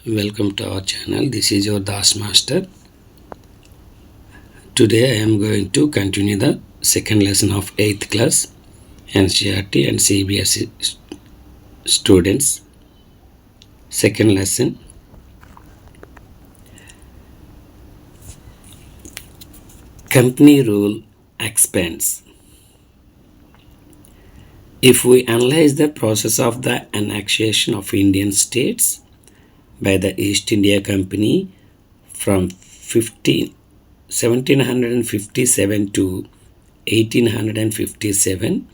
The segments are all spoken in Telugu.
Welcome to our channel. This is your Das Master. Today I am going to continue the second lesson of 8th class NCERT and cbse students. Second lesson, company rule expands. If we analyze the process of the annexation of Indian states by the East India Company from 1757 to 1857,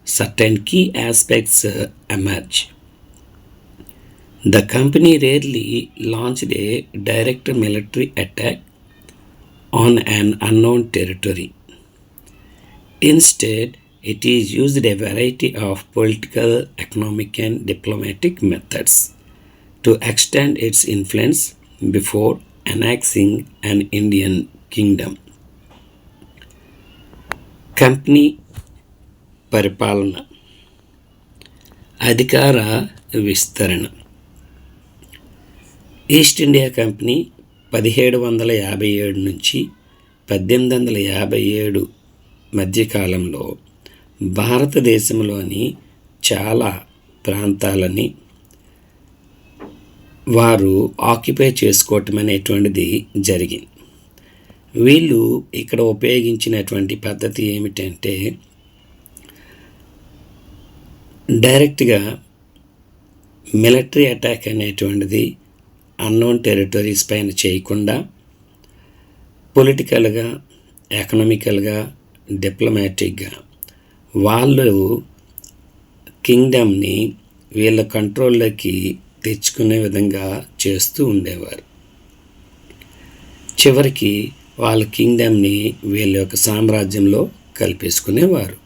certain key aspects emerge. The company rarely launched a direct military attack on an unknown territory. Instead, it is used a variety of political, economic, and diplomatic methods to extend its influence before annexing an Indian kingdom. Company పరిపాలన, అధికార విస్తరణ. ఈస్ట్ ఇండియా కంపెనీ 1757 నుంచి 1857 మధ్యకాలంలో భారతదేశంలోని చాలా ప్రాంతాలని వారు ఆక్యుపై చేసుకోవటం అనేటువంటిది జరిగింది. వీళ్ళు ఇక్కడ ఉపయోగించినటువంటి పద్ధతి ఏమిటంటే, డైరెక్ట్గా మిలిటరీ అటాక్ అనేటువంటిది అన్నోన్ టెరిటరీస్ పైన చేయకుండా పొలిటికల్గా, ఎకనామికల్గా, డిప్లొమాటిక్గా వాళ్ళు కింగ్డమ్ని వీళ్ళ కంట్రోల్లోకి తెచ్చుకునే విధంగా చేస్తూ ఉండేవారు. చివరికి వాళ్ళ కింగ్డమ్ని వీళ్ళ యొక్క సామ్రాజ్యంలో కలిపేసుకునేవారు.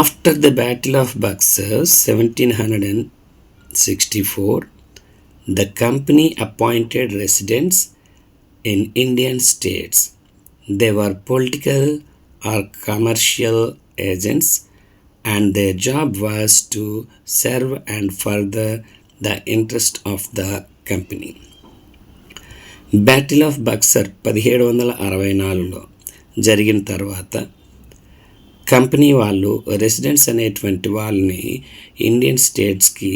After the battle of Buxar 1764, the company appointed residents in Indian states. They were political or commercial agents, and their job was to serve and further the interest of the company. Battle of Buxar 1764లో జరిగిన తర్వాత కంపెనీ వాళ్ళు రెసిడెంట్స్ అనేటువంటి వాళ్ళని ఇండియన్ స్టేట్స్కి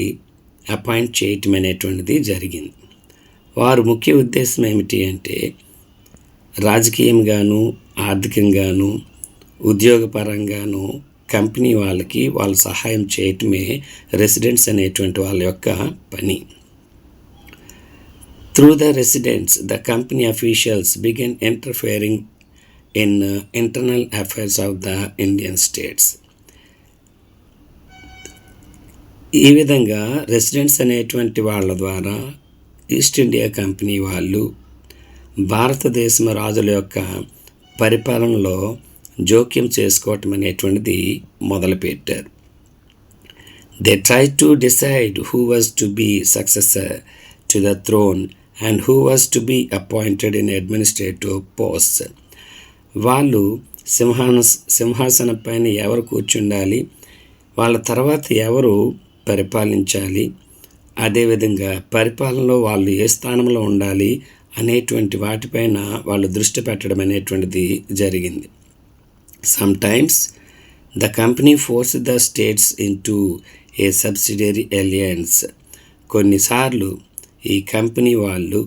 అపాయింట్ చేయటం అనేటువంటిది జరిగింది. వారు ముఖ్య ఉద్దేశం ఏమిటి అంటే, రాజకీయంగాను, ఆర్థికంగాను, ఉద్యోగపరంగాను కంపెనీ వాళ్ళకి వాళ్ళు సహాయం చేయటమే రెసిడెంట్స్ అనేటువంటి వాళ్ళ యొక్క పని. Through the residents, the company officials began interfering in internal affairs of the Indian states. ఈ విధంగా రెసిడెంట్స్ అనేటువంటి వాళ్ళ ద్వారా ఈస్ట్ ఇండియా కంపెనీ వాళ్ళు భారతదేశం రాజుల యొక్క పరిపాలనలో జోక్యం చేసుకోవటం అనేటువంటిది మొదలుపెట్టారు. They tried to decide who was to be successor to the throne and who was to be appointed in administrative posts. వాళ్ళు సింహాసనం పైన ఎవరు కూర్చుండాలి, వాళ్ళ తర్వాత ఎవరు పరిపాలించాలి, అదేవిధంగా పరిపాలనలో వాళ్ళు ఏ స్థానంలో ఉండాలి అనేటువంటి వాటిపైన వాళ్ళు దృష్టి పెట్టడం అనేటువంటిది జరిగింది. Sometimes the company forced the states into a subsidiary alliance. కొన్నిసార్లు ఈ కంపెనీ వాళ్ళు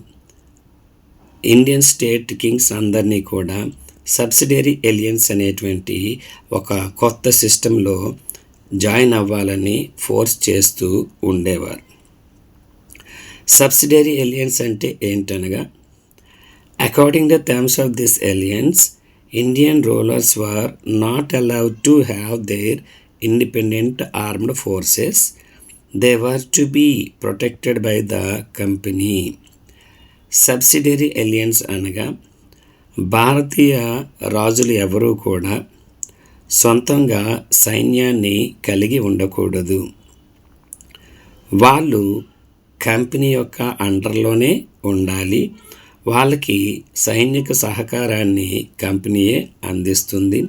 ఇండియన్ స్టేట్ కింగ్స్ అందరినీ కూడా సబ్సిడరీ ఎలియన్స్ అనేటువంటి ఒక కొత్త సిస్టంలో జాయిన్ అవ్వాలని ఫోర్స్ చేస్తూ ఉండేవారు. సబ్సిడరీ ఎలియన్స్ అంటే ఏంటనగా, according the terms of this alliance, Indian rulers were not allowed to have their independent armed forces. They were to be protected by the company. Subsidiary alliance అనగా, భారతీయ రాజులు ఎవరూ కూడా సొంతంగా సైన్యాన్ని కలిగి ఉండకూడదు. వాళ్ళు కంపెనీ యొక్క అండర్లోనే ఉండాలి. వాళ్ళకి సైనిక సహకారాన్ని కంపెనీయే అందిస్తుంది.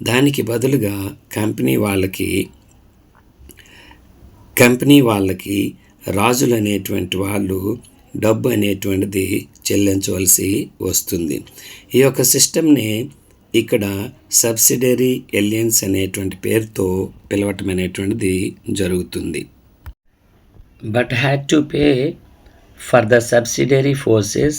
దానికి బదులుగా కంపెనీ వాళ్ళకి రాజులు అనేటువంటి వాళ్ళు డబ్బు అనేటువంటిది చెల్లించవలసి వస్తుంది. ఈ యొక్క సిస్టమ్ని ఇక్కడ సబ్సిడరీ ఎలియన్స్ అనేటువంటి పేరుతో పిలవటం అనేటువంటిది జరుగుతుంది. But had to pay for the subsidiary forces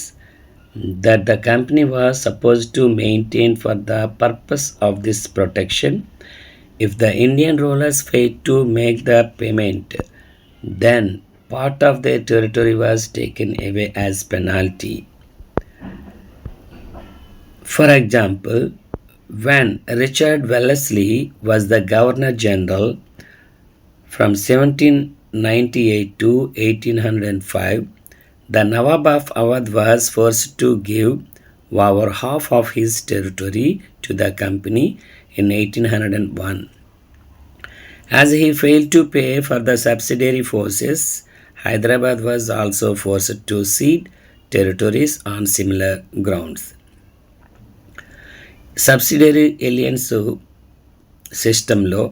that the company was supposed to maintain for the purpose of this protection. If the Indian rulers failed to make the payment, then part of their territory was taken away as penalty. For example, when Richard Wellesley was the Governor General from 1798 to 1805, the Nawab of Awadh was forced to give over half of his territory to the company in 1801. As he failed to pay for the subsidiary forces, Hyderabad was also forced to cede territories on similar grounds. Subsidiary alliance సిస్టంలో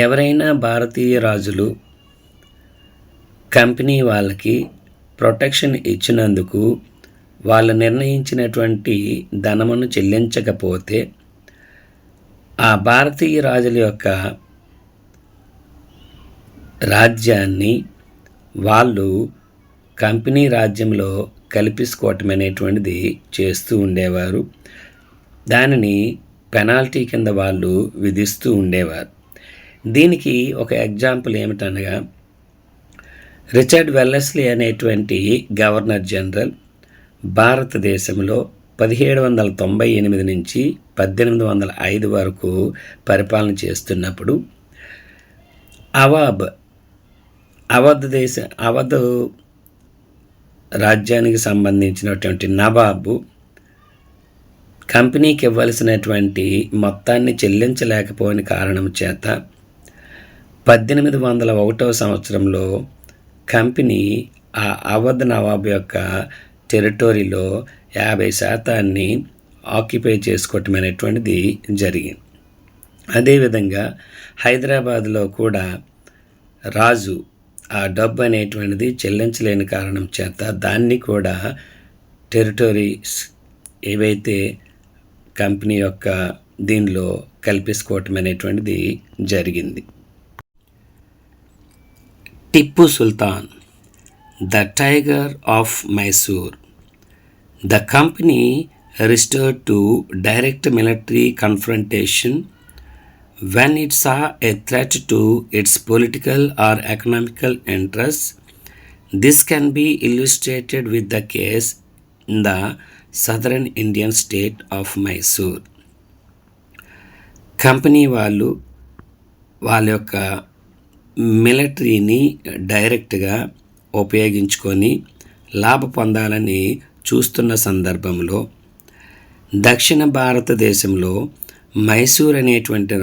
ఎవరైనా భారతీయ రాజులు కంపెనీ వాళ్ళకి ప్రొటెక్షన్ ఇచ్చినందుకు వాళ్ళు నిర్ణయించినటువంటి ధనమును చెల్లించకపోతే ఆ భారతీయ రాజుల యొక్క రాజ్యాన్ని వాళ్ళు కంపెనీ రాజ్యంలో కల్పించుకోవటం అనేటువంటిది చేస్తూ ఉండేవారు. దానిని పెనాల్టీ కింద వాళ్ళు విధిస్తూ ఉండేవారు. దీనికి ఒక ఎగ్జాంపుల్ ఏమిటనగా, రిచర్డ్ వెల్లెస్లీ అనేటువంటి గవర్నర్ జనరల్ భారతదేశంలో 1798 నుంచి 1805 వరకు పరిపాలన చేస్తున్నప్పుడు అవధ్ రాజ్యానికి సంబంధించినటువంటి నవాబు కంపెనీకి ఇవ్వాల్సినటువంటి మొత్తాన్ని చెల్లించలేకపోయిన కారణం చేత 1801 సంవత్సరంలో కంపెనీ ఆ అవధ్ నవాబు యొక్క టెరిటరీలో 50% ఆక్యుపై చేసుకోవటం అనేటువంటిది జరిగింది. అదేవిధంగా హైదరాబాద్లో కూడా రాజు ఆ డబ్బు అనేటువంటిది చెల్లించలేని కారణం చేత దాన్ని కూడా టెరిటరీస్ ఏవైతే కంపెనీ యొక్క దీనిలో కల్పించుకోవటం అనేటువంటిది జరిగింది. టిప్పు సుల్తాన్, the Tiger of Mysore. The company resorted to direct military confrontation when it saw a threat to its political or economical interests. This can be illustrated with the case in the southern Indian state of Mysore. Company వాళ్ళ యొక్క మిలిటరీని డైరెక్ట్గా ఉపయోగించుకొని లాభ పొందాలని చూస్తున్న సందర్భంలో దక్షిణ భారతదేశంలో మైసూర్ అనేటువంటి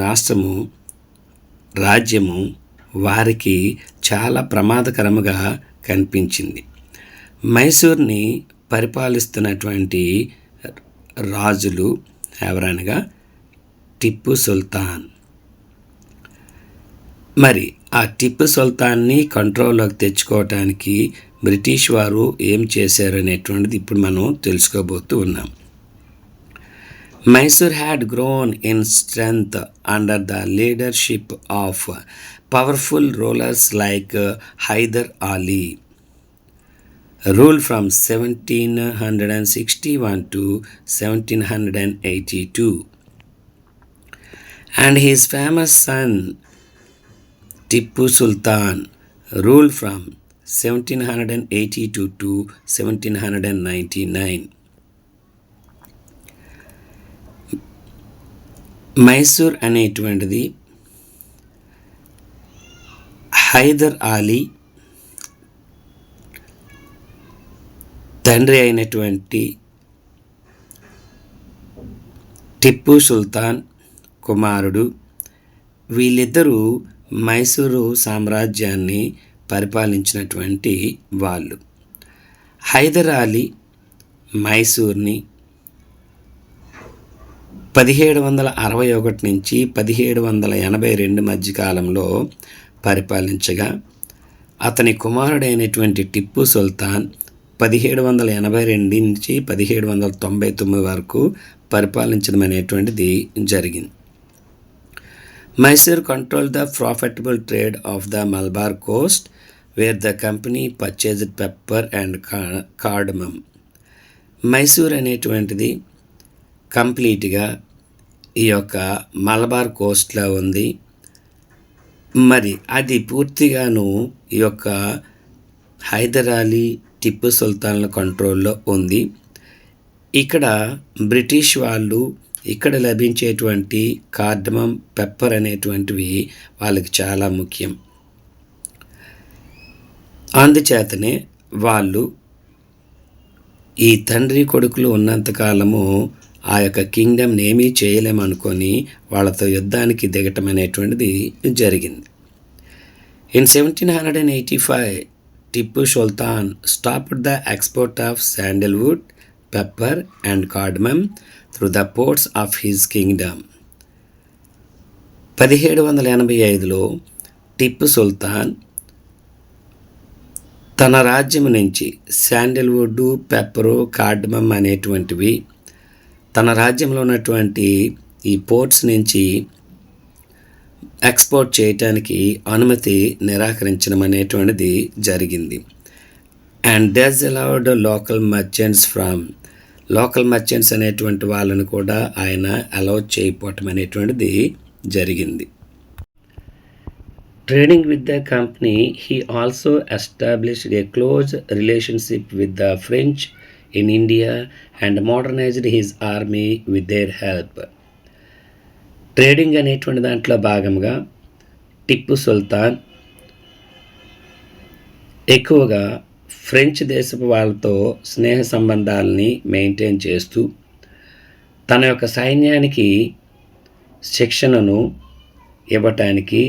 రాజ్యము వారికి చాలా ప్రమాదకరముగా కనిపించింది. మైసూర్ని పరిపాలిస్తున్నటువంటి రాజులు ఎవరనగా టిప్పు సుల్తాన్. మరి ఆ టిప్పు సుల్తాన్ని కంట్రోల్లోకి తెచ్చుకోవటానికి బ్రిటిష్ వారు ఏం చేశారు అనేటువంటిది ఇప్పుడు మనం తెలుసుకోబోతూ ఉన్నాం. Mysore had grown in strength under the leadership of powerful rulers like Hyder Ali, ruled from 1761 to 1782, and his famous son Tippu Sultan ruled from 1782 to 1799. Mysore అనేటువంటిది హైదర్ అలీ తండ్రి అయినటువంటి టిప్పు సుల్తాన్ కుమారుడు. వీళ్ళిద్దరూ మైసూరు సామ్రాజ్యాన్ని పరిపాలించినటువంటి వాళ్ళు. హైదర్ అలీ మైసూర్ని 1761 నుంచి 1782 మధ్యకాలంలో పరిపాలించగా, అతని కుమారుడైనటువంటి టిప్పు సుల్తాన్ 1782 నుంచి 1799 వరకు పరిపాలించడం అనేటువంటిది జరిగింది. Mysore control the profitable trade of the Malabar Coast wear the company purchased pepper and cardamom. Mysore అనేటువంటిది కంప్లీట్గా ఈ యొక్క మలబార్ కోస్ట్లో ఉంది. మరి అది పూర్తిగాను ఈ యొక్క హైదర్ అలీ, టిప్పు సుల్తాన్ల కంట్రోల్లో ఉంది. ఇక్కడ బ్రిటిష్ వాళ్ళు ఇక్కడ లభించేటువంటి కార్డమం, పెప్పర్ అనేటువంటివి వాళ్ళకి చాలా ముఖ్యం. అందుచేతనే వాళ్ళు ఈ తండ్రి కొడుకులు ఉన్నంతకాలము ఆ యొక్క కింగ్డమ్ని ఏమీ చేయలేమనుకొని వాళ్ళతో యుద్ధానికి దిగటం అనేటువంటిది జరిగింది. In 1785 Tipu Sultan stopped the export of sandalwood, pepper and cardamom through the ports of his kingdom. 1785లో టిప్పు సుల్తాన్ తన రాజ్యం నుంచి శాండల్వుడ్, పెప్పరు, కార్డమమ్ అనేటువంటివి తన రాజ్యంలో ఉన్నటువంటి ఈ పోర్ట్స్ నుంచి ఎక్స్పోర్ట్ చేయటానికి అనుమతి నిరాకరించడం అనేటువంటిది జరిగింది. And thus allowed local merchants అనేటువంటి వాళ్ళని కూడా ఆయన అలౌ చేయకపోవటం అనేటువంటిది జరిగింది. Trading with the company, he also established a close relationship with the French in India and modernized his army with their help. Trading అనేటువంటి దాంట్లో భాగంగా టిప్పు సుల్తాన్ ఎక్కువగా ఫ్రెంచ్ దేశపు వాళ్ళతో స్నేహ సంబంధాలని మెయింటైన్ చేస్తూ తన యొక్క సైన్యానికి శిక్షణను ఇవ్వటానికి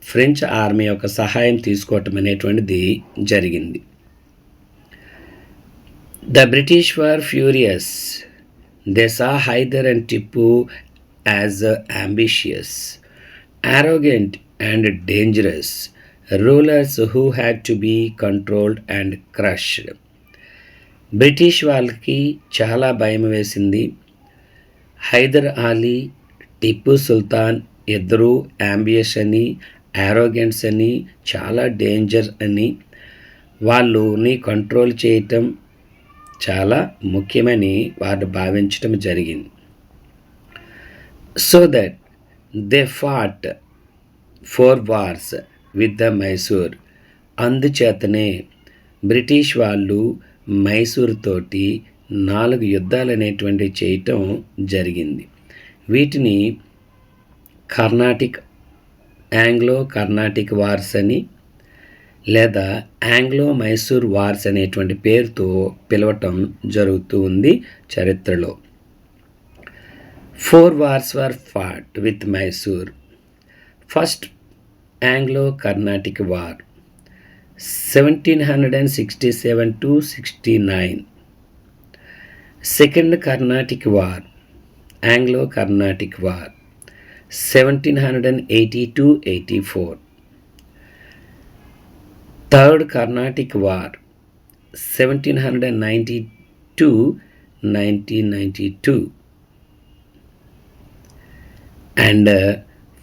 ఫ్రెంచ్ ఆర్మీ యొక్క సహాయం తీసుకోవటం అనేటువంటిది జరిగింది. The British were furious. They saw Haidar and Tipu as ambitious, arrogant and dangerous rulers who had to be controlled and crushed. British వాళ్ళకి చాలా భయం వేసింది. హైదర్ అలీ, టిప్పు సుల్తాన్ ఇద్దరూ యాంబియస్ అని, ఆరోగెన్స్ అని, చాలా డేంజర్ అని, వాళ్ళని కంట్రోల్ చేయటం చాలా ముఖ్యమని వారు భావించటం జరిగింది. So that they fought 4 wars with the Mysore. అందుచేతనే బ్రిటిష్ వాళ్ళు మైసూర్ తోటి 4 యుద్ధాలు అనేటువంటివి చేయటం జరిగింది. వీటిని ఆంగ్లో కర్ణాటిక్ వార్స్ అని లేదా ఆంగ్లో మైసూర్ వార్స్ అనేటువంటి పేరుతో పిలవటం జరుగుతూ ఉంది చరిత్రలో. 4 wars were fought with Mysore. First Anglo-Carnatic War 1767 to 69. Second Carnatic War, Anglo-Carnatic War 1780 to 84. Third Carnatic War 1790 to 1992. And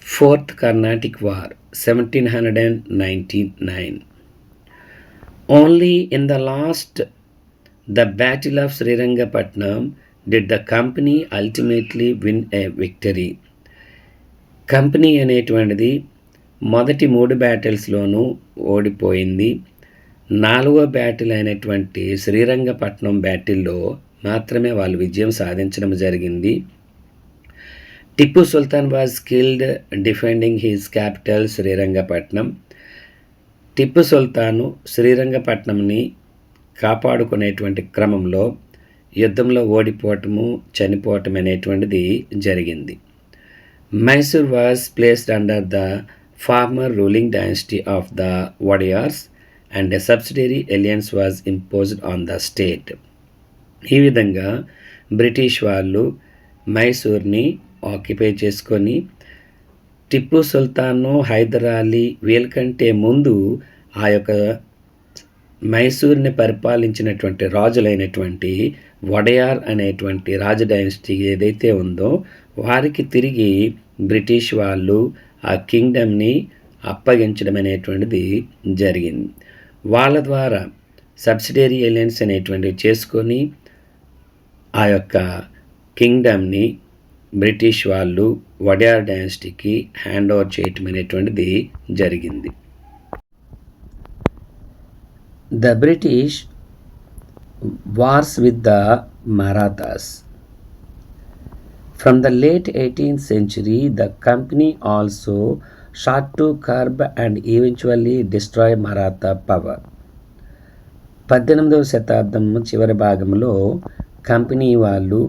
Fourth Carnatic War 1799. Only in the last, the Battle of Srirangapatnam, did the company ultimately win a victory. Company అనేటువంటిది మొదటి 3 బ్యాటిల్స్లోనూ ఓడిపోయింది. 4వ బ్యాటిల్ అయినటువంటి శ్రీరంగపట్నం బ్యాటిల్లో మాత్రమే వాళ్ళు విజయం సాధించడం జరిగింది. Tipu Sultan was killed defending his capital Srirangapatnam. Tipu Sultan శ్రీరంగపట్నంని కాపాడుకునేటువంటి క్రమంలో యుద్ధంలో ఓడిపోవటము, చనిపోవటం అనేటువంటిది జరిగింది. Mysore was placed under the former ruling dynasty of the Wadiyars and a subsidiary alliance was imposed on the state. ఈ విధంగా బ్రిటిష్ వాళ్ళు మైసూర్ని ఆక్యుపై చేసుకొని టిప్పు సుల్తాను, హైదర్ అలీ వీళ్ళకంటే ముందు ఆ యొక్క మైసూర్ని పరిపాలించినటువంటి రాజులైనటువంటి వడయార్ అనేటువంటి రాజ డైనస్టీ ఏదైతే ఉందో వారికి తిరిగి బ్రిటిష్ వాళ్ళు ఆ కింగ్డమ్ని అప్పగించడం అనేటువంటిది జరిగింది. వాళ్ళ ద్వారా సబ్సిడరీ ఎలియన్స్ అనేటువంటివి చేసుకొని ఆ యొక్క కింగ్డమ్ని బ్రిటిష్ వాళ్ళు వడయార్ డైనస్టీకి హ్యాండ్ ఓవర్ చేయటం అనేటువంటిది జరిగింది. The British wars with the Marathas. From the late 18th century, the company also sought to curb and eventually destroy Maratha power. 18వ శతాబ్దం చివరి భాగంలో కంపెనీ వాళ్ళు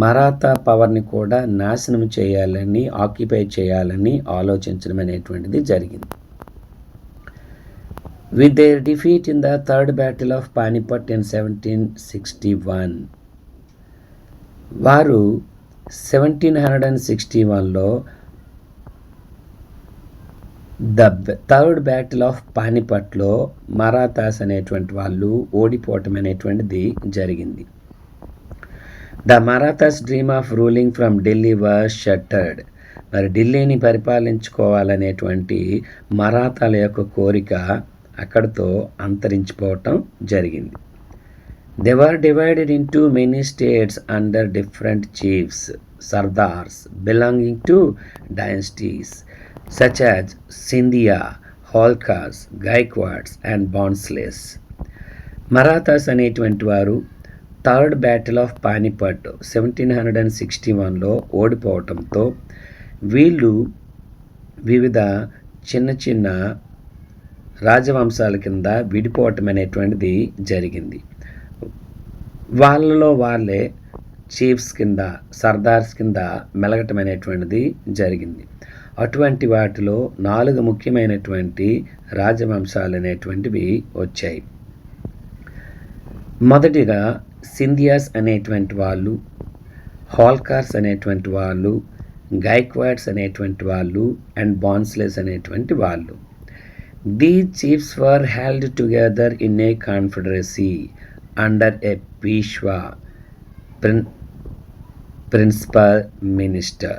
మరాఠా పవర్ని కూడా నాశనం చేయాలని, ఆక్యుపై చేయాలని ఆలోచించడం అనేటువంటిది జరిగింది. With their defeat in the Third Battle of Panipat in 1761, వారు 1761లో ద థర్డ్ బ్యాటిల్ ఆఫ్ పానిపట్లో మరాఠాస్ అనేటువంటి వాళ్ళు ఓడిపోవటం అనేటువంటిది జరిగింది. The Marathas dream of ruling from Delhi was shattered. మరి ఢిల్లీని పరిపాలించుకోవాలనేటువంటి మరాఠాల యొక్క కోరిక అక్కడితో అంతరించిపోవటం జరిగింది. They were divided into many states under different chiefs, sardars belonging to dynasties such as Scindia, Holkars, Gaikwads and Bhonsles. Marathas అనేటువంటి వారు థర్డ్ బ్యాటిల్ ఆఫ్ పానిపట్ 1761లో ఓడిపోవటంతో వీళ్ళు వివిధ చిన్న చిన్న రాజవంశాల కింద విడిపోవటం అనేటువంటిది జరిగింది. వాళ్ళలో వాళ్ళే చీఫ్స్ కింద, సర్దార్స్ కింద మెలగటం అనేటువంటిది జరిగింది. అటువంటి వాటిలో 4 ముఖ్యమైనటువంటి రాజవంశాలు అనేటువంటివి వచ్చాయి. మొదటిగా సింధియాస్ అనేటువంటి వాళ్ళు, హోల్కార్స్ అనేటువంటి వాళ్ళు, గైక్వాడ్స్ అనేటువంటి వాళ్ళు అండ్ బాన్స్లెస్ అనేటువంటి వాళ్ళు. These chiefs were held together in a confederacy under a Peshwa, principal minister.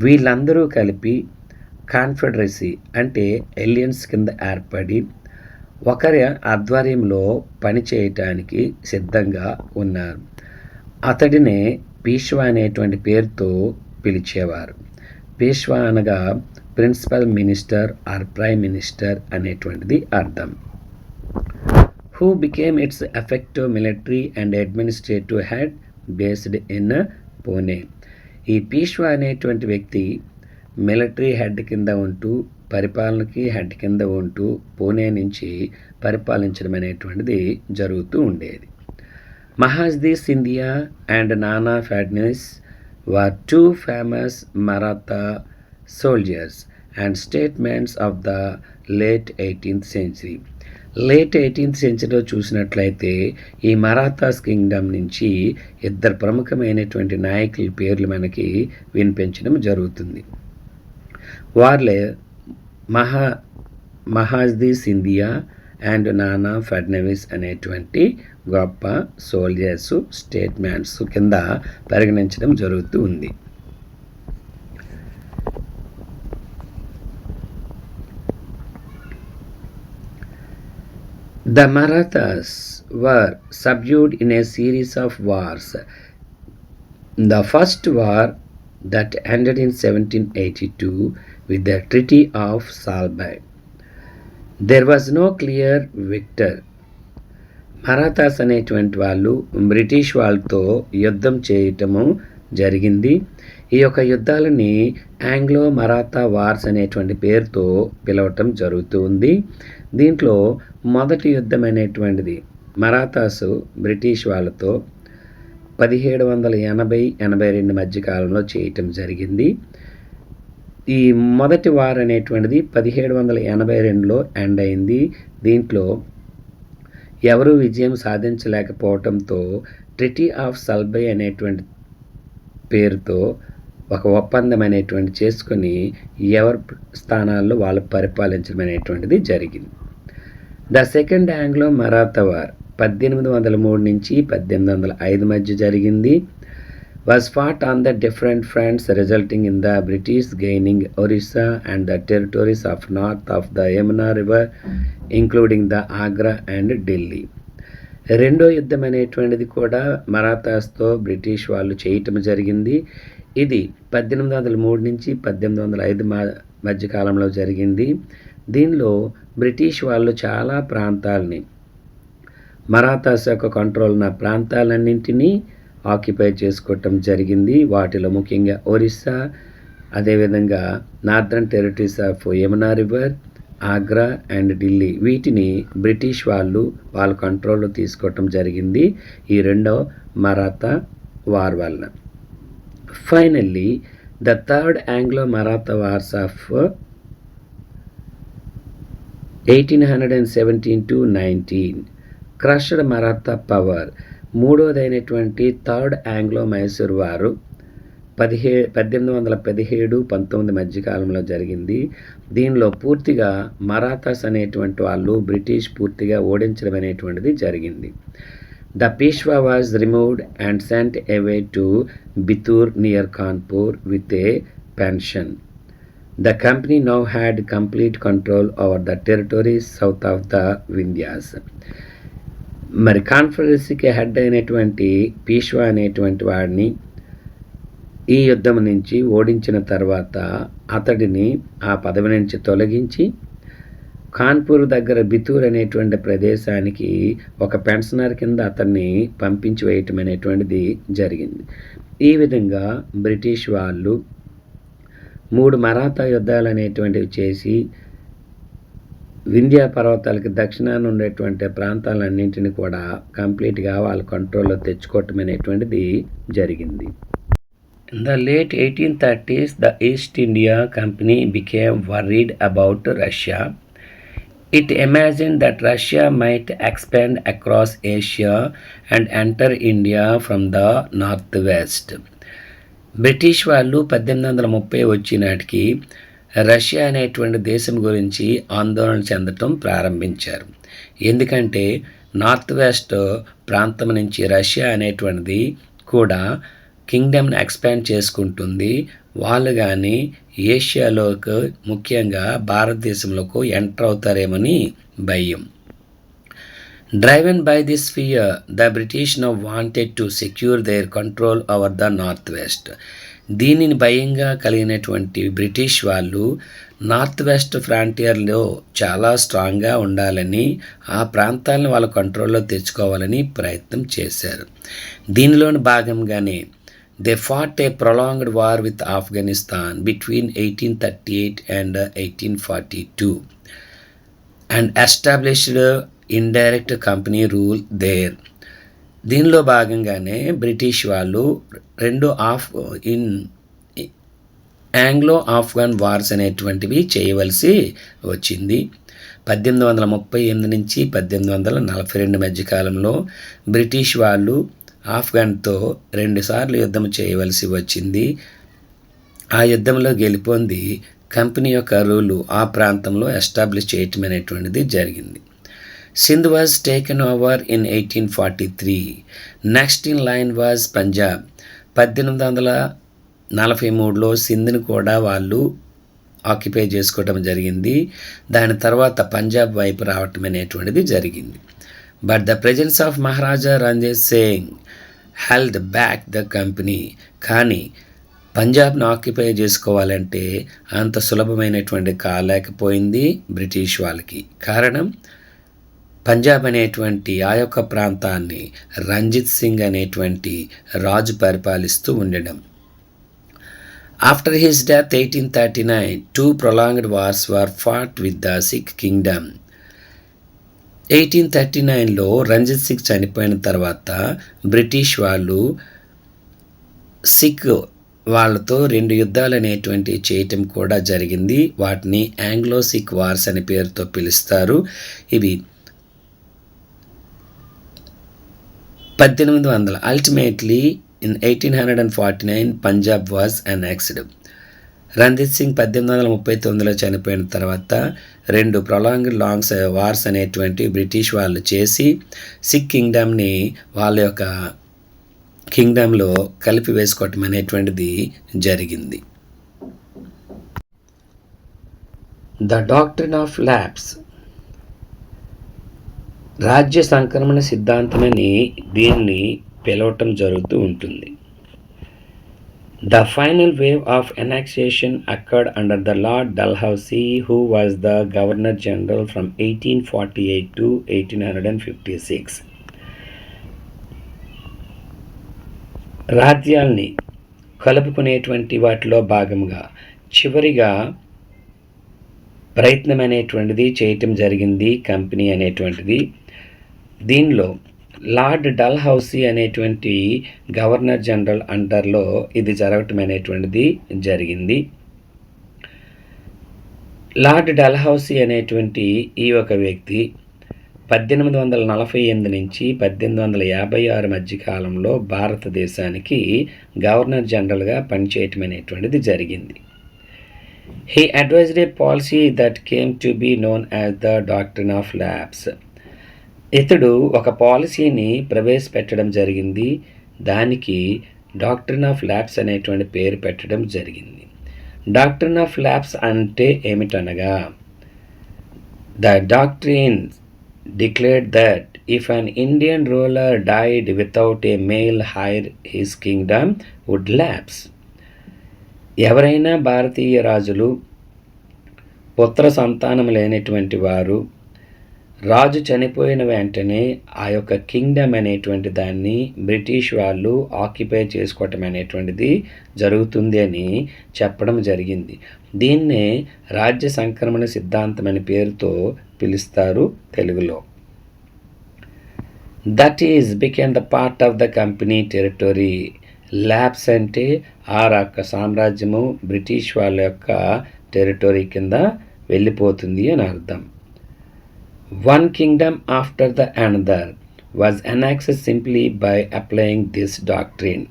వీళ్ళందరూ కలిపి కాన్ఫెడరసీ అంటే ఎలియన్స్ కింద ఏర్పడి ఒకరి ఆధ్వర్యంలో పనిచేయటానికి సిద్ధంగా ఉన్నారు. అతడినే పీష్వా అనేటువంటి పేరుతో పిలిచేవారు. పీష్వా అనగా principal minister or prime minister అనేటువంటిది అర్థం. Who became its effective military and administrative head based in Pune. ఈ పీష్వా అనేటువంటి వ్యక్తి మిలిటరీ హెడ్ కింద ఉంటూ, పరిపాలనకి హెడ్ కింద ఉంటూ పూణే నుంచి పరిపాలించడం అనేటువంటిది జరుగుతూ ఉండేది. మహాజ్దీ సింధియా అండ్ నానా Fadnavis were 2 famous Maratha soldiers and statesmen of the late 18th century. Late 18th సెంచరీలో చూసినట్లయితే ఈ మరాఠాస్ కింగ్డమ్ నుంచి 2 ప్రముఖమైనటువంటి నాయకుల పేర్లు మనకి వినిపించడం జరుగుతుంది. వారిలో మహాజ్దీ సింధియా అండ్ నానా ఫడ్నవీస్ అనేటువంటి గొప్ప సోల్జర్స్, స్టేట్మెన్స్ కింద పరిగణించడం జరుగుతూ ఉంది. The Marathas were subdued in a series of wars. The first war that ended in 1782 with the Treaty of Salbai. There was no clear victor. Marathas అనేటువంటి వాళ్ళు బ్రిటిష్ వాళ్ళతో యుద్ధం చేయటము జరిగింది. ఈ యొక్క యుద్ధాలని ఆంగ్లో మరాఠా వార్స్ అనేటువంటి పేరుతో పిలవటం జరుగుతూ ఉంది. దీంట్లో మొదటి యుద్ధం అనేటువంటిది మరాఠాసు బ్రిటిష్ వాళ్ళతో 1780-82 మధ్యకాలంలో చేయటం జరిగింది. ఈ మొదటి వార్ అనేటువంటిది 1782లో ఎండ్ అయింది. దీంట్లో ఎవరూ విజయం సాధించలేకపోవటంతో ట్రిటీ ఆఫ్ సల్బై అనేటువంటి పేరుతో ఒక ఒప్పందం అనేటువంటి చేసుకొని ఎవరి స్థానాల్లో వాళ్ళు పరిపాలించడం అనేటువంటిది జరిగింది. The second Anglo Maratha war 1803 నుంచి 1805 మధ్య జరిగింది. was fought on the different fronts, resulting in the British gaining Orissa and the territories of north of the Yamuna River, including the Agra and Delhi. రెండో యుద్ధం అనేటువంటిది కూడా మరాఠాస్తో బ్రిటిష్ వాళ్ళు చేయటం జరిగింది. ఇది 1803 నుంచి 1805 మధ్యకాలంలో జరిగింది. దీనిలో బ్రిటిష్ వాళ్ళు చాలా ప్రాంతాలని, మరాఠాస్ యొక్క కంట్రోల్ ఉన్న ప్రాంతాలన్నింటినీ ఆక్యుపై చేసుకోవటం జరిగింది. వాటిలో ముఖ్యంగా ఒరిస్సా, అదేవిధంగా northern territories of Yamuna river, Agra and Delhi, వీటిని బ్రిటిష్ వాళ్ళ కంట్రోల్లో తీసుకోవటం జరిగింది ఈ రెండో మరాఠా వార్ వల్ల. Finally the third Anglo Maratha wars of 1817 to 19 crushed Maratha power. మూడోదైనటువంటి థర్డ్ ఆంగ్లో మైసూర్ వారు 1817-19 మధ్యకాలంలో జరిగింది. దీనిలో పూర్తిగా మరాఠాస్ అనేటువంటి వాళ్ళు బ్రిటిష్ పూర్తిగా ఓడించడం అనేటువంటిది జరిగింది. The Peshwa was removed and sent away to Bithur near Kanpur with a pension. The company now had complete control over the territories south of the Vindhyas. మరి కాన్ఫరెన్సీకి హెడ్ అయినటువంటి పీష్వా అనేటువంటి వాడిని ఈ యుద్ధం నుంచి ఓడించిన తర్వాత అతడిని ఆ పదవి నుంచి తొలగించి కాన్పూర్ దగ్గర బితూర్ అనేటువంటి ప్రదేశానికి ఒక పెన్షనర్ కింద అతన్ని పంపించి వేయటం అనేటువంటిది జరిగింది. ఈ విధంగా బ్రిటిష్ వాళ్ళు 3 మరాఠా యుద్ధాలు అనేటువంటివి చేసి వింధ్యా పర్వతాలకి దక్షిణాన ఉండేటువంటి ప్రాంతాలన్నింటినీ కూడా కంప్లీట్గా వాళ్ళ కంట్రోల్లో తెచ్చుకోవటం అనేటువంటిది జరిగింది. In the late 1830s, the East India Company became worried about Russia. It imagined that Russia might expand across Asia and enter India from the northwest. British వాళ్ళు 1830 వచ్చినాటికి రష్యా అనేటువంటి దేశం గురించి ఆందోళన చెందటం ప్రారంభించారు. ఎందుకంటే నార్త్ వెస్ట్ ప్రాంతం నుంచి రష్యా అనేటువంటిది కూడా కింగ్డమ్ని ఎక్స్పాండ్ చేసుకుంటుంది. వాళ్ళు కానీ ఏషియాలోకి ముఖ్యంగా భారతదేశంలోకి ఎంటర్ అవుతారేమని భయం. Driven by this fear, the British now wanted to secure their control over the northwest. దీనిని భయంగా కలిగినటువంటి బ్రిటిష్ వాళ్ళు నార్త్ వెస్ట్ ఫ్రాంటియర్లో చాలా స్ట్రాంగ్గా ఉండాలని, ఆ ప్రాంతాలను వాళ్ళ కంట్రోల్లో తెచ్చుకోవాలని ప్రయత్నం చేశారు. దీనిలోని భాగంగానే they fought a prolonged war with Afghanistan between 1838 and 1842 and established indirect company rule there. దీనిలో భాగంగానే బ్రిటిష్ వాళ్ళు 2 ఆంగ్లో ఆఫ్ఘన్ వార్స్ అనేటువంటివి చేయవలసి వచ్చింది. 1838 నుంచి 1842 మధ్యకాలంలో బ్రిటిష్ వాళ్ళు ఆఫ్ఘన్తో 2 సార్లు యుద్ధం చేయవలసి వచ్చింది. ఆ యుద్ధంలో గెలుపొంది కంపెనీ యొక్క రూలు ఆ ప్రాంతంలో ఎస్టాబ్లిష్ చేయటం అనేటువంటిది జరిగింది. Sindh was taken over in 1843. Next in line was Punjab. 1843లో సింధ్ని కూడా వాళ్ళు ఆక్యుపై చేసుకోవటం జరిగింది. దాని తర్వాత పంజాబ్ వైపు రావటం అనేటువంటిది జరిగింది. But the presence of Maharaja Ranjit Singh held back the company. కానీ పంజాబ్ను ఆక్యుపై చేసుకోవాలంటే అంత సులభమైనటువంటి కాలేకపోయింది బ్రిటిష్ వాళ్ళకి. కారణం పంజాబ్ అనేటువంటి ఆ యొక్క ప్రాంతాన్ని రంజిత్ సింగ్ అనేటువంటి రాజు పరిపాలిస్తూ ఉండడం. After his death 1839, 2 prolonged wars were fought with the Sikh kingdom. 1839లో రంజిత్ సింగ్ చనిపోయిన తర్వాత బ్రిటిష్ వాళ్ళు సిక్ వాళ్ళతో 2 యుద్ధాలు అనేటువంటి చేయటం కూడా జరిగింది. వాటిని ఆంగ్లో సిక్ వార్స్ అనే పేరుతో పిలుస్తారు. ఇవి 1800 ultimately in 1849 Punjab was annexed. Ranjit Singh 1839లో చనిపోయిన తర్వాత 2 ప్రొలాంగ్డ్ లాంగ్ వార్స్ అనేటువంటి బ్రిటిష్ వాళ్ళు చేసి సిక్ కింగ్డమ్ని వాళ్ళ యొక్క కింగ్డమ్లో కలిపి వేసుకోవటం అనేటువంటిది జరిగింది. ద డాక్ట్రిన్ ఆఫ్ ల్యాప్స్, రాజ్య సంక్రమణ సిద్ధాంతమని దీన్ని పిలవటం జరుగుతూ ఉంటుంది. The final wave of annexation occurred under the Lord Dalhousie, who was the Governor General from 1848 to 1856. రాజ్యాల్ని కలుపుకునేటువంటి వాటిలో భాగంగా చివరిగా ప్రయత్నం అనేటువంటిది చేయటం జరిగింది కంపెనీ అనేటువంటిది. దీనిలో లార్డ్ డల్హౌసీ అనేటువంటి గవర్నర్ జనరల్ అండర్లో ఇది జరగటం అనేటువంటిది జరిగింది. లార్డ్ డల్హౌసీ అనేటువంటి ఈ ఒక వ్యక్తి 1848 నుంచి 1856 మధ్య కాలంలో భారతదేశానికి గవర్నర్ జనరల్గా పనిచేయటం అనేటువంటిది జరిగింది. He advised a policy that came to be known as the Doctrine of Lapse. ఇతడు ఒక పాలసీని ప్రవేశపెట్టడం జరిగింది. దానికి డాక్ట్రిన్ ఆఫ్ ల్యాప్స్ అనేటువంటి పేరు పెట్టడం జరిగింది. డాక్ట్రిన్ ఆఫ్ ల్యాప్స్ అంటే ఏమిటనగా, the doctrine declared that if an Indian ruler died without a male heir his kingdom would lapse. ఎవరైనా భారతీయ రాజులు పుత్ర సంతానం లేనటువంటి వారు రాజు చనిపోయిన వెంటనే ఆ యొక్క కింగ్డమ్ అనేటువంటి దాన్ని బ్రిటిష్ వాళ్ళు ఆక్యుపై చేసుకోవటం అనేటువంటిది జరుగుతుంది అని చెప్పడం జరిగింది. దీన్నే రాజ్య సంక్రమణ సిద్ధాంతం అనే పేరుతో పిలుస్తారు తెలుగులో. That is became the part of the company territory. Lapse అంటే ఆ యొక్క సామ్రాజ్యము బ్రిటిష్ వాళ్ళ యొక్క టెరిటరీ కింద వెళ్ళిపోతుంది అని అర్థం. One kingdom after the another was annexed simply by applying this doctrine.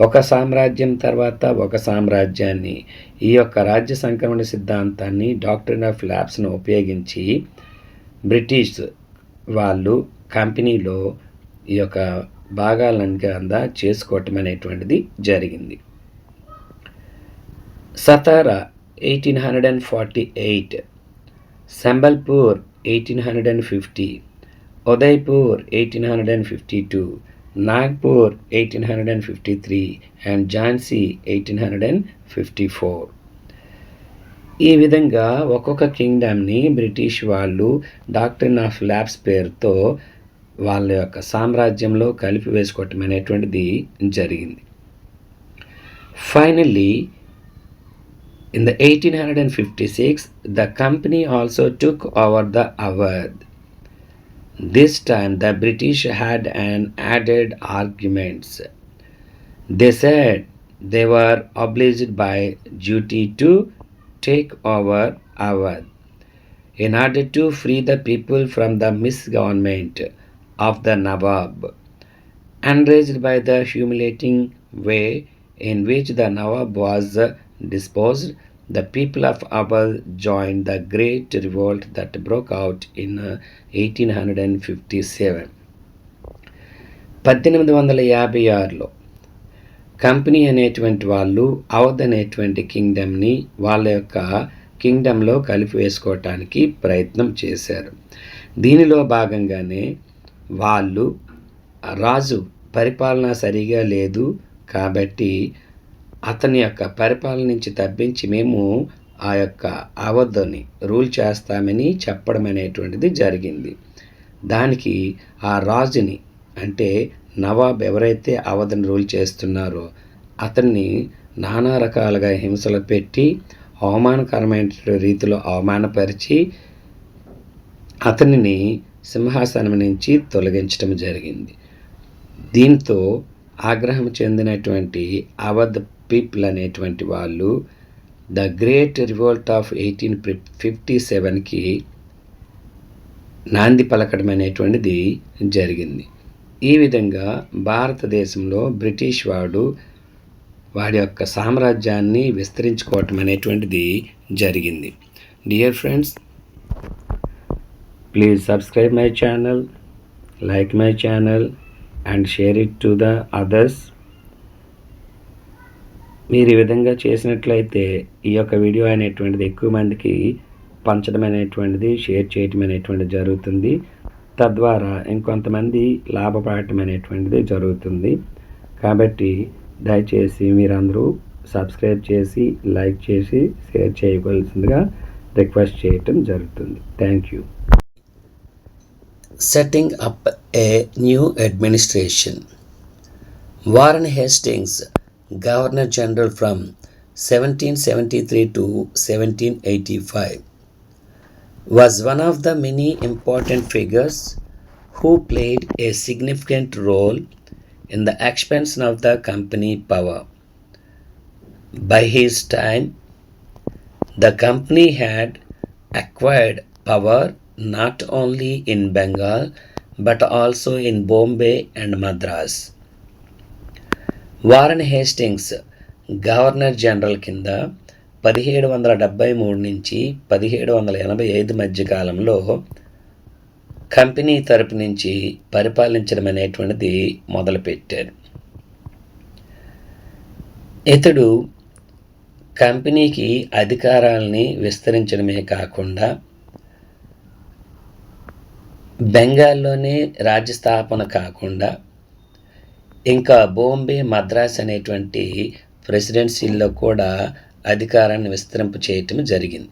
ఒక సామ్రాజ్యం తర్వాత ఒక సామ్రాజ్యాన్ని ఈ యొక్క రాజ్య సంక్రమణ సిద్ధాంతాన్ని డాక్ట్రిన్ ఆఫ్ ల్యాప్స్ను ఉపయోగించి బ్రిటిష్ వాళ్ళు కంపెనీలో ఈ యొక్క భాగాలను కింద చేసుకోవటం అనేటువంటిది జరిగింది. సతారా 1848, సంబల్పూర్ 1850, ఉదయ్పూర్ 1852, నాగ్పూర్ 1853 అండ్ ఝాన్సీ 1854. ఈ విధంగా ఒక్కొక్క కింగ్డమ్ని బ్రిటిష్ వాళ్ళు డాక్ట్రిన్ ఆఫ్ ల్యాప్స్ పేరుతో వాళ్ళ యొక్క సామ్రాజ్యంలో కలిపి వేసుకోవటం అనేటువంటిది జరిగింది. Finally in the 1856, the company also took over the Awadh. This time the British had an added arguments. They said they were obliged by duty to take over Awadh in order to free the people from the misgovernment of the Nawab, enraged by the humiliating way in which the Nawab was disposed. The people of Awadh joined the great revolt that broke out in 1857. 1856లో company అనేటువంటి వాళ్ళు అవధ్ అనేటువంటి కింగ్డమ్ని వాళ్ళ యొక్క కింగ్డమ్లో కలిపి వేసుకోవటానికి ప్రయత్నం చేశారు. దీనిలో భాగంగానే వాళ్ళు రాజు పరిపాలన సరిగా లేదు కాబట్టి అతని యొక్క పరిపాలన నుంచి తప్పించి మేము ఆ యొక్క అవధ్ని రూల్ చేస్తామని చెప్పడం అనేటువంటిది జరిగింది. దానికి ఆ రాజుని అంటే నవాబ్ ఎవరైతే అవధ్ని రూల్ చేస్తున్నారో అతన్ని నానా రకాలుగా హింసలు పెట్టి అవమానకరమైన రీతిలో అవమానపరిచి అతనిని సింహాసనం నుంచి తొలగించడం జరిగింది. దీంతో ఆగ్రహం చెందినటువంటి అవధ్ పీపుల్ అనేటువంటి వాళ్ళు ద గ్రేట్ రివోల్ట్ ఆఫ్ 1857కి నాంది పలకడం అనేటువంటిది జరిగింది. ఈ విధంగా భారతదేశంలో బ్రిటిష్ వాడు వాడి యొక్క సామ్రాజ్యాన్ని విస్తరించుకోవటం అనేటువంటిది జరిగింది. Dear friends, please subscribe my channel, like my channel and share it to the others. మీరు ఈ విధంగా చేసినట్లయితే ఈ యొక్క వీడియో అనేటువంటిది ఎక్కువ మందికి పంచడం అనేటువంటిది, షేర్ చేయటం అనేటువంటిది జరుగుతుంది. తద్వారా ఇంకొంతమంది లాభపడటం అనేటువంటిది జరుగుతుంది. కాబట్టి దయచేసి మీరందరూ సబ్స్క్రైబ్ చేసి, లైక్ చేసి, షేర్ చేయవలసిందిగా రిక్వెస్ట్ చేయటం జరుగుతుంది. Thank you. Setting up a new administration. Warren Hastings, Governor General from 1773 to 1785, was one of the many important figures who played a significant role in the expansion of the company power. By his time, the company had acquired power not only in Bengal but also in Bombay and Madras. Warren Hastings governor general కింద 1773 నుంచి 1785 మధ్య కాలంలో కంపెనీ తరపు నుంచి పరిపాలించడం అనేటువంటిది మొదలుపెట్టారు. ఇతడు కంపెనీకి అధికారాలని విస్తరించడమే కాకుండా బెంగాల్లోనే రాజ్య స్థాపన కాకుండా ఇంకా బాంబే, మద్రాస్ అనేటువంటి ప్రెసిడెన్సీల్లో కూడా అధికారాన్ని విస్తరింప చేయటం జరిగింది.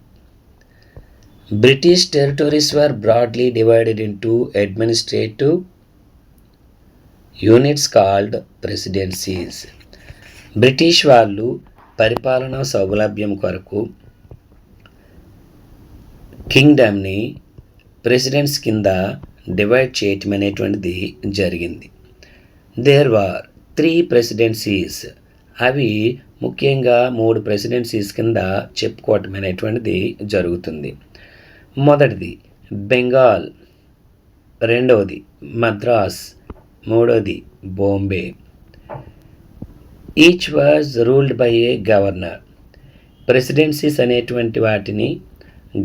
British territories were broadly divided into administrative units called presidencies. British వాళ్ళు పరిపాలనా సౌలభ్యం కొరకు కింగ్డమ్ని ప్రెసిడెంట్స్ కింద డివైడ్ చేయటం అనేటువంటిది జరిగింది. There were 3 presidencies. అవి ముఖ్యంగా 3 ప్రెసిడెన్సీస్ కింద చెప్పుకోవటం అనేటువంటిది జరుగుతుంది. మొదటిది బెంగాల్, రెండవది మద్రాస్, మూడవది Bombay. Each was ruled by A governor. Presidencies అనేటువంటి వాటిని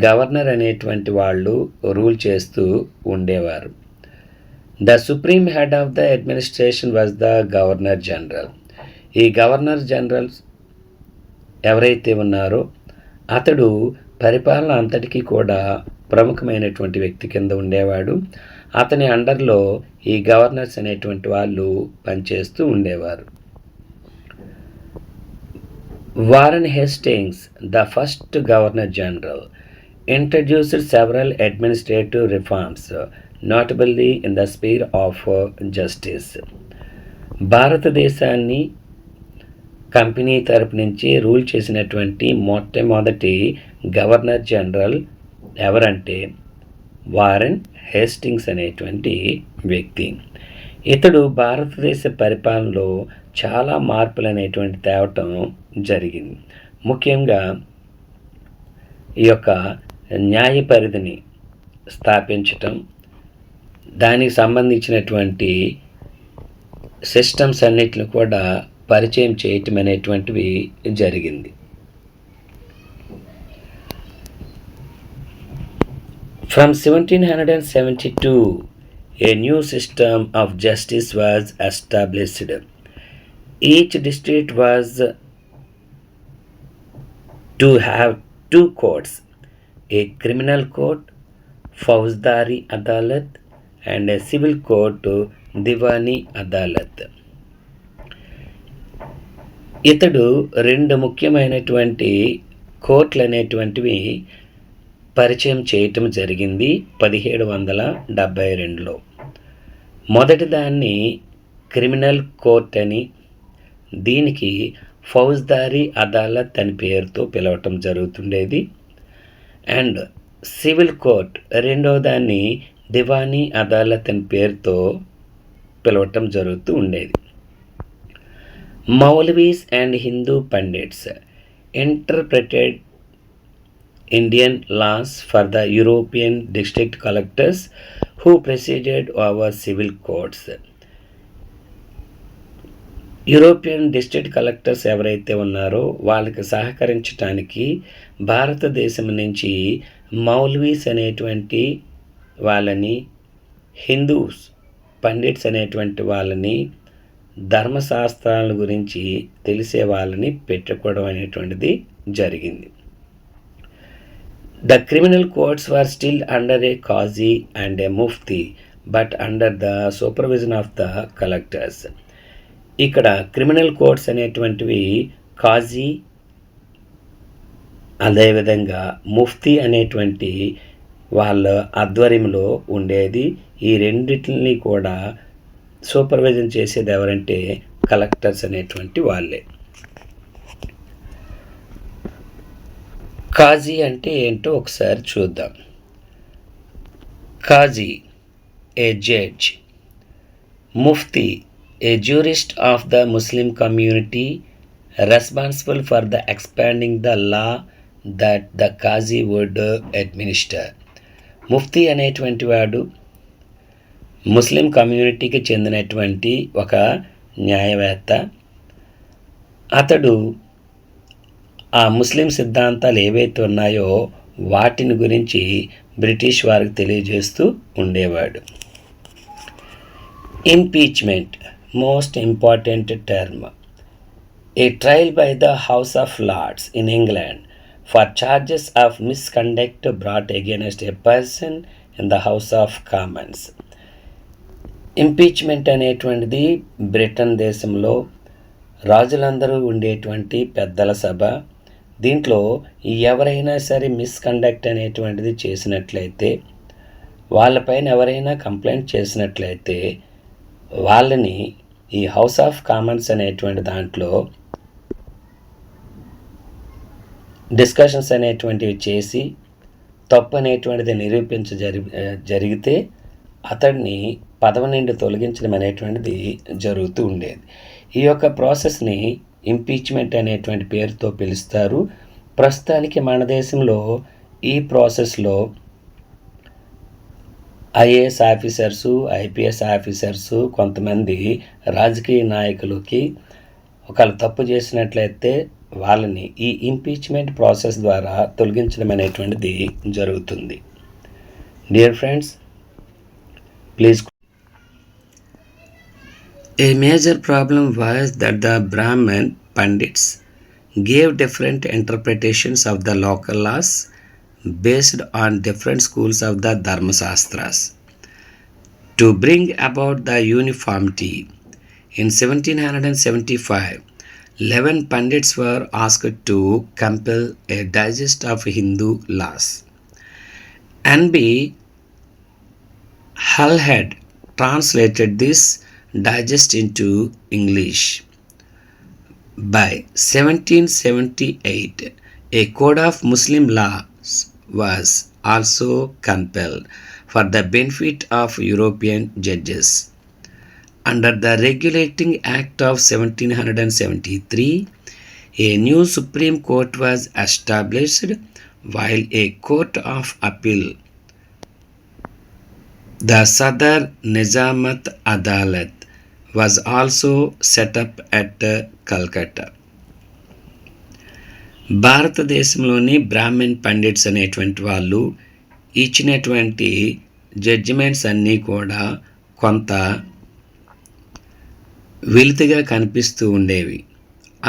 గవర్నర్ అనేటువంటి వాళ్ళు రూల్ చేస్తూ ఉండేవారు. The supreme head of the administration was the governor general. ఈ గవర్నర్ జనరల్ ఎవరైతే ఉన్నారో అతడు పరిపాలన అంతటికీ కూడా ప్రముఖమైనటువంటి వ్యక్తి కింద ఉండేవాడు. అతని అండర్లో ఈ గవర్నర్స్ అనేటువంటి వాళ్ళు పనిచేస్తూ ఉండేవారు. Warren Hastings, the first governor general, introduced several administrative reforms, notably in the sphere of justice. భారతదేశాన్ని కంపెనీ తరపు నుంచి రూల్ చేసినటువంటి మొట్టమొదటి గవర్నర్ జనరల్ ఎవరంటే వారన్ హేస్టింగ్స్ అనేటువంటి వ్యక్తి. ఇతడు భారతదేశ పరిపాలనలో చాలా మార్పులు అనేటువంటి తేవటం జరిగింది. ముఖ్యంగా ఈ యొక్క న్యాయ పరిధిని స్థాపించటం, దానికి సంబంధించినటువంటి సిస్టమ్స్ అన్నిటిని కూడా పరిచయం చేయటం అనేటువంటివి జరిగింది. From 1772, a new system of justice was established. Each district was to have 2 courts, a criminal court, Fauzdari Adalat, and a civil court, Diwani Adalat. ఇతడు 2 ముఖ్యమైనటువంటి కోర్టులు అనేటువంటివి పరిచయం చేయటం జరిగింది 1772లో. మొదటి దాన్ని క్రిమినల్ కోర్ట్ అని, దీనికి ఫౌజ్దారీ అదాలత్ అని పేరుతో పిలవటం జరుగుతుండేది. అండ్ సివిల్ కోర్ట్ రెండవ దాన్ని దివానీ అదాలత్ అని పేరుతో పిలవటం జరుగుతూ ఉండేది. Maulvis and Hindu Pandits interpreted Indian laws for the European district collectors who presided over civil courts. European district collectors ఎవరైతే ఉన్నారో వాళ్ళకి సహకరించడానికి భారతదేశం నుంచి మౌల్వీస్ అనేటువంటి వాళ్ళని, హిందూస్ పండిట్స్ అనేటువంటి వాళ్ళని, ధర్మశాస్త్రాల గురించి తెలిసే వాళ్ళని పెట్టుకోవడం అనేటువంటిది జరిగింది. The criminal courts were still under a qazi and a mufti, but under the supervision of the collectors. ఇక్కడ క్రిమినల్ కోర్ట్స్ అనేటువంటివి కాజీ, అదేవిధంగా ముఫ్తీ అనేటువంటి వాళ్ళ ఆధ్వర్యంలో ఉండేది. ఈ రెండింటిని కూడా సూపర్విజన్ చేసేది ఎవరంటే కలెక్టర్స్ అనేటువంటి వాళ్ళే. కాజీ అంటే ఏంటో ఒకసారి చూద్దాం. Qazi a judge, Mufti a jurist of the Muslim community responsible for the expanding the law that the Qazi would administer. Mufti అనేటువంటి వాడు ముస్లిం కమ్యూనిటీకి చెందినటువంటి ఒక న్యాయవేత్త. అతడు ఆ ముస్లిం సిద్ధాంతాలు ఏవైతే ఉన్నాయో వాటిని గురించి బ్రిటిష్ వారికి తెలియజేస్తూ ఉండేవాడు. Impeachment, most important term. A trial by the House of Lords in England for charges of misconduct brought against a person in the House of Commons. Impeachment అనేటువంటిది బ్రిటన్ దేశంలో రాజులందరూ ఉండేటువంటి పెద్దల సభ. దీంట్లో ఎవరైనా సరే మిస్కండక్ట్ అనేటువంటిది చేసినట్లయితే, వాళ్ళపైన ఎవరైనా కంప్లైంట్ చేసినట్లయితే వాళ్ళని ఈ హౌస్ ఆఫ్ కామన్స్ అనేటువంటి దాంట్లో డిస్కషన్స్ అనేటువంటివి చేసి తప్పు అనేటువంటిది జరిగితే అతడిని పదవి నుండి తొలగించడం అనేటువంటిది జరుగుతూ ఉండేది. ఈ యొక్క ప్రాసెస్ని ఇంపీచ్మెంట్ అనేటువంటి పేరుతో పిలుస్తారు. ప్రస్తుతానికి మన దేశంలో ఈ ప్రాసెస్లో ఐఏఎస్ ఆఫీసర్సు, ఐపీఎస్ ఆఫీసర్సు, కొంతమంది రాజకీయ నాయకులకి ఒకళ్ళు తప్పు చేసినట్లయితే వాళ్ళని ఈ ఇంపీచ్మెంట్ ప్రాసెస్ ద్వారా తొలగించడం అనేటువంటిది జరుగుతుంది. Dear friends, please. A major problem was that the Brahmin Pandits gave different interpretations of the local laws based on different schools of the Dharmasastras. To bring about the uniformity, in 1775, 11 Pandits were asked to compile a digest of Hindu laws. N.B. Halhed translated this digest into English. By 1778, a code of Muslim laws was also compiled for the benefit of European judges. Under the Regulating Act of 1773, a new Supreme Court was established, while a Court of Appeal, the Sadar Nizamat Adalat, was also set up at Calcutta. భారతదేశంలోని బ్రాహ్మణ్ పండిట్స్ అనేటువంటి వాళ్ళు ఇచ్చినటువంటి జడ్జిమెంట్స్ అన్నీ కూడా కొంత వెలితిగా కనిపిస్తూ ఉండేవి.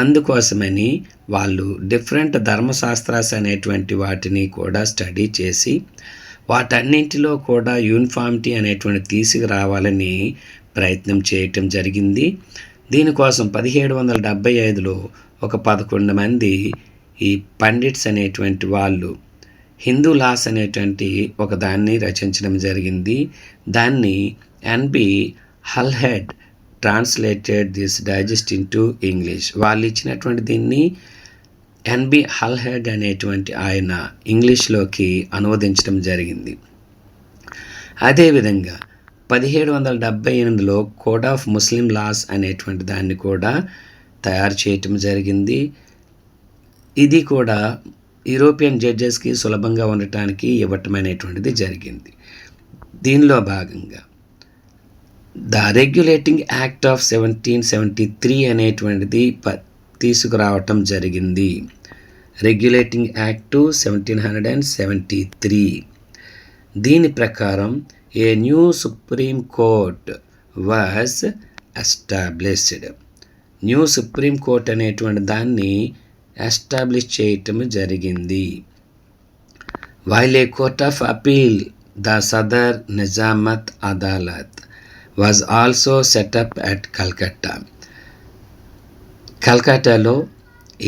అందుకోసమని వాళ్ళు డిఫరెంట్ ధర్మశాస్త్రాస్ అనేటువంటి వాటిని కూడా స్టడీ చేసి వాటన్నింటిలో కూడా యూనిఫామిటీ అనేటువంటి తీసుకురావాలని ప్రయత్నం చేయటం జరిగింది. దీనికోసం 1775లో ఒక 11 మంది ఈ పండిట్స్ అనేటువంటి వాళ్ళు హిందూ లాస్ అనేటువంటి ఒక దాన్ని రచించడం జరిగింది. దాన్ని N B Halhed translated this digest into English. వాళ్ళు ఇచ్చినటువంటి దీన్ని ఎన్బి హల్హెడ్ అనేటువంటి ఆయన ఇంగ్లీష్లోకి అనువదించడం జరిగింది. అదేవిధంగా 1778లో కోడ్ ఆఫ్ ముస్లిం లాస్ అనేటువంటి దాన్ని కూడా తయారు చేయటం జరిగింది. ఇది కూడా యూరోపియన్ జడ్జెస్కి సులభంగా ఉండటానికి ఇవ్వటం అనేటువంటిది జరిగింది. దీనిలో భాగంగా ద రెగ్యులేటింగ్ యాక్ట్ ఆఫ్ 1773 అనేటువంటిది తీసుకురావటం జరిగింది. Regulating act 1773. దీని ప్రకారం a new supreme court was established. New supreme court అనేటువంటి దాన్ని ఎస్టాబ్లిష్ చేయటం జరిగింది. While a court of appeal, the Sadar Nizamat Adalat was also set up at Calcutta. కల్కట్టాలో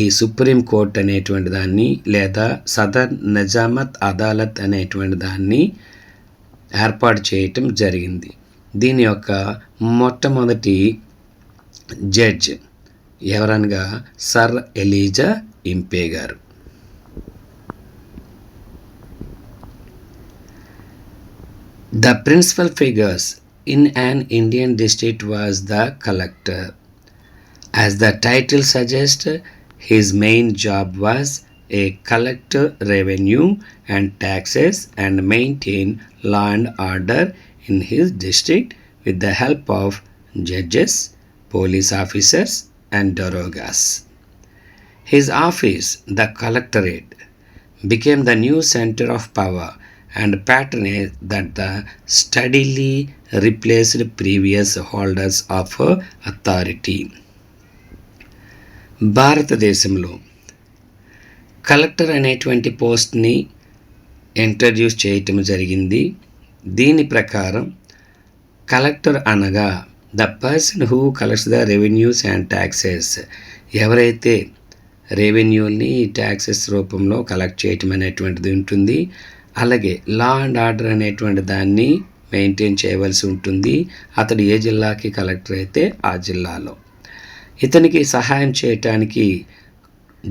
ఈ సుప్రీం కోర్ట్ అనేటువంటి దాన్ని లేదా సదర్ నిజామత్ అదాలత్ అనేటువంటి దాన్ని ఏర్పాటు చేయటం జరిగింది. దీని యొక్క మొట్టమొదటి జడ్జ్ ఎవరనగా సర్ ఎలీజా ఇంపే గారు. The principal figures in an Indian district was the collector. As the title suggests, his main job was a collect revenue and taxes and maintain law and order in his district with the help of judges, police officers and darogas. His office, the collectorate, became the new center of power and patronage that the steadily replaced previous holders of authority. భారతదేశంలో కలెక్టర్ అనేటువంటి పోస్ట్ని ఇంట్రడ్యూస్ చేయటం జరిగింది. దీని ప్రకారం కలెక్టర్ అనగా the person who collects the revenues and taxes, ఎవరైతే రెవెన్యూని ట్యాక్సెస్ రూపంలో కలెక్ట్ చేయటం అనేటువంటిది ఉంటుంది. అలాగే లా అండ్ ఆర్డర్ అనేటువంటి దాన్ని మెయింటైన్ చేయవలసి ఉంటుంది. అతడు ఏ జిల్లాకి కలెక్టర్ అయితే ఆ జిల్లాలో ఇతనికి సహాయం చేయటానికి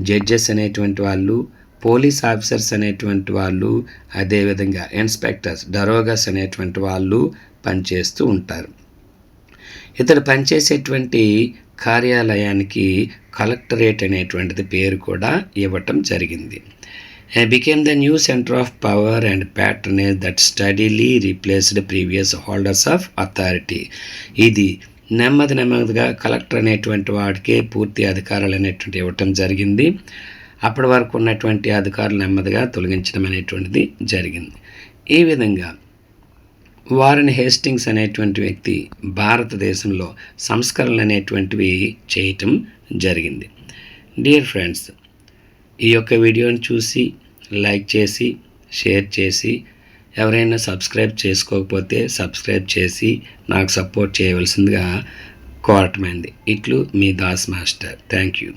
జడ్జెస్ అనేటువంటి వాళ్ళు, పోలీస్ ఆఫీసర్స్ అనేటువంటి వాళ్ళు, అదేవిధంగా ఇన్స్పెక్టర్స్, డరోగస్ అనేటువంటి వాళ్ళు పనిచేస్తూ ఉంటారు. ఇతడు పనిచేసేటువంటి కార్యాలయానికి కలెక్టరేట్ అనేటువంటిది పేరు కూడా ఇవ్వటం జరిగింది. became the new center of power and patronage that steadily replaced previous holders of authority. ఇది నెమ్మదిగా కలెక్టర్ అనేటువంటి వాడికే పూర్తి అధికారాలు అనేటువంటి ఇవ్వటం జరిగింది. అప్పటి వరకు ఉన్నటువంటి అధికారులు నెమ్మదిగా తొలగించడం అనేటువంటిది జరిగింది. ఈ విధంగా వారన్ హేస్టింగ్స్ అనేటువంటి వ్యక్తి భారతదేశంలో సంస్కరణలు అనేటువంటివి చేయటం జరిగింది. డియర్ ఫ్రెండ్స్, ఈ యొక్క వీడియోని చూసి లైక్ చేసి షేర్ చేసి ఎవరైనా సబ్స్క్రైబ్ చేసుకోకపోతే సబ్స్క్రైబ్ చేసి నాకు సపోర్ట్ చేయవలసిందిగా కోరటమైంది. ఇట్లు మీ దాస్ మాస్టర్. Thank you.